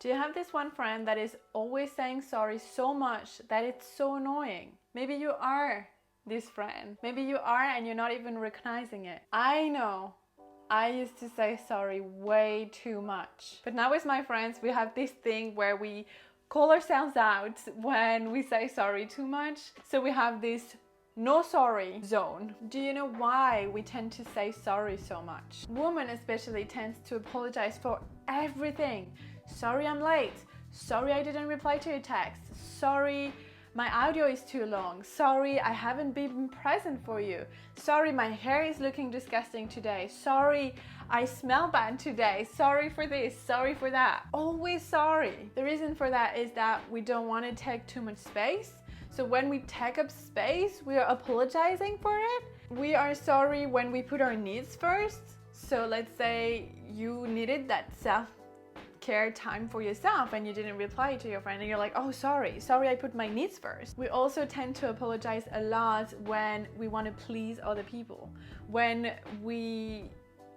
Do you have this one friend that is always saying sorry so much that it's so annoying? Maybe you are this friend. Maybe you are and you're not even recognizing it. I know I used to say sorry way too much. But now with my friends, we have this thing where we call ourselves out when we say sorry too much. So we have this no sorry zone. Do you know why we tend to say sorry so much? Women especially tends to apologize for everything. Sorry I'm late. Sorry I didn't reply to your text. Sorry my audio is too long. Sorry I haven't been present for you. Sorry my hair is looking disgusting today. Sorry I smell bad today. Sorry for this. Sorry for that. Always sorry. The reason for that is that we don't want to take too much space. So when we take up space, we are apologizing for it. We are sorry when we put our needs first. So let's say you needed that self-care time for yourself and you didn't reply to your friend and you're like, oh, sorry I put my needs first. We also tend to apologize a lot when we want to please other people. When we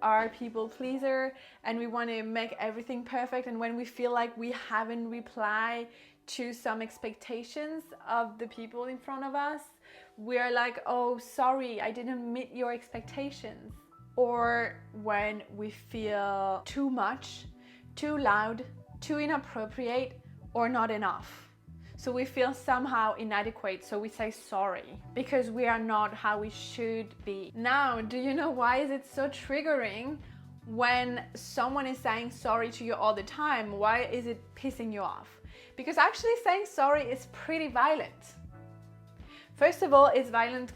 are people pleaser and we want to make everything perfect, and when we feel like we haven't replied to some expectations of the people in front of us, we're like, oh, sorry, I didn't meet your expectations. Or when we feel too much, too loud, too inappropriate, or not enough. So we feel somehow inadequate, so we say sorry because we are not how we should be. Now, do you know why is it so triggering when someone is saying sorry to you all the time? Why is it pissing you off? Because actually saying sorry is pretty violent. First of all, it's violent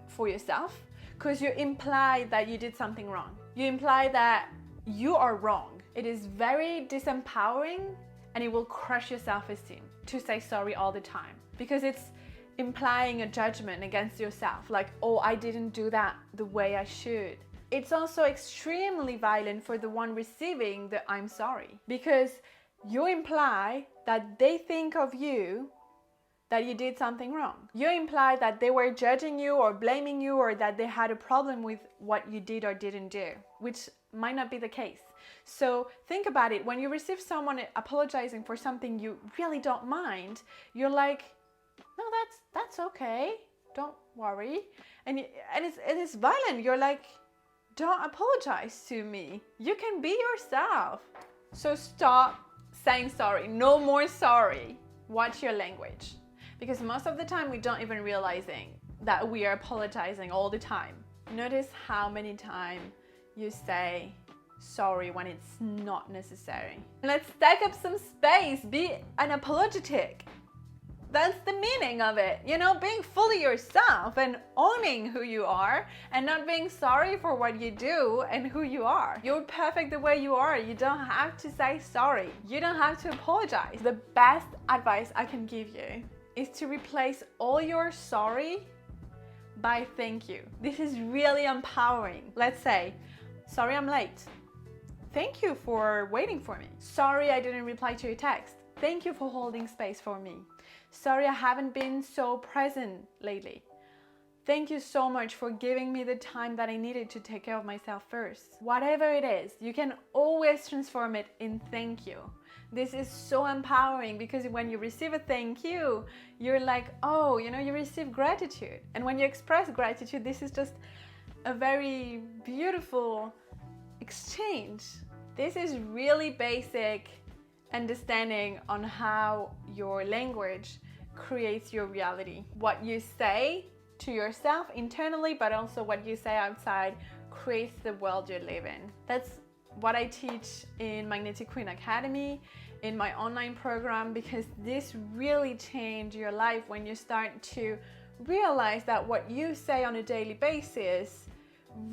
for yourself because you imply that you did something wrong. You imply that you are wrong. It is very disempowering and it will crush your self-esteem to say sorry all the time because it's implying a judgment against yourself, like, oh, I didn't do that the way I should. It's also extremely violent for the one receiving the I'm sorry because you imply that they think of you that you did something wrong. You imply that they were judging you or blaming you or that they had a problem with what you did or didn't do, which might not be the case. So think about it. When you receive someone apologizing for something you really don't mind, you're like, no, that's okay. Don't worry. And it's violent. You're like, don't apologize to me. You can be yourself. So stop saying sorry. No more sorry. Watch your language. Because most of the time we don't even realizing that we are apologizing all the time. Notice how many times you say sorry when it's not necessary. Let's take up some space. Be unapologetic. That's the meaning of it. You know, being fully yourself and owning who you are and not being sorry for what you do and who you are. You're perfect the way you are. You don't have to say sorry. You don't have to apologize. The best advice I can give you is to replace all your sorry by thank you. This is really empowering. Let's say, sorry I'm late. Thank you for waiting for me. Sorry I didn't reply to your text. Thank you for holding space for me. Sorry I haven't been so present lately. Thank you so much for giving me the time that I needed to take care of myself first. Whatever it is, you can always transform it in thank you. This is so empowering because when you receive a thank you, you're like, oh, you know, you receive gratitude. And when you express gratitude, this is just a very beautiful exchange. This is really basic understanding on how your language creates your reality. What you say to yourself internally, but also what you say outside creates the world you live in. That's what I teach in Magnetic Queen Academy, in my online program, because this really changes your life when you start to realize that what you say on a daily basis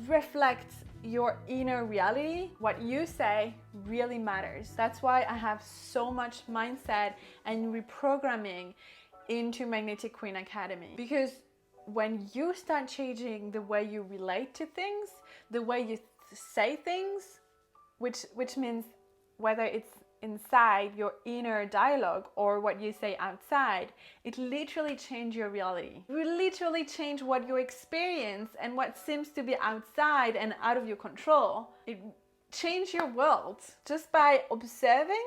reflects your inner reality. What you say really matters. That's why I have so much mindset and reprogramming into Magnetic Queen Academy, because when you start changing the way you relate to things, the way you say things, which means whether it's inside your inner dialogue or what you say outside, it literally changes your reality. It will literally change what you experience and what seems to be outside and out of your control. It changes your world just by observing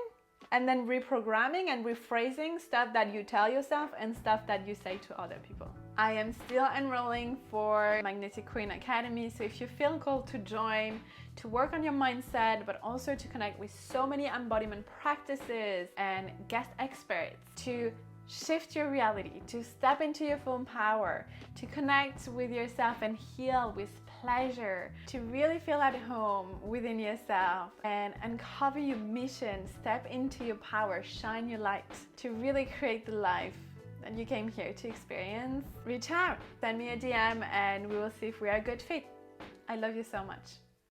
and then reprogramming and rephrasing stuff that you tell yourself and stuff that you say to other people. I am still enrolling for Magnetic Queen Academy, so if you feel called to join, to work on your mindset, but also to connect with so many embodiment practices and guest experts, to shift your reality, to step into your full power, to connect with yourself and heal with pleasure, to really feel at home within yourself and uncover your mission, step into your power, shine your light, to really create the life that you came here to experience, reach out, send me a DM, and we will see if we are a good fit. I love you so much.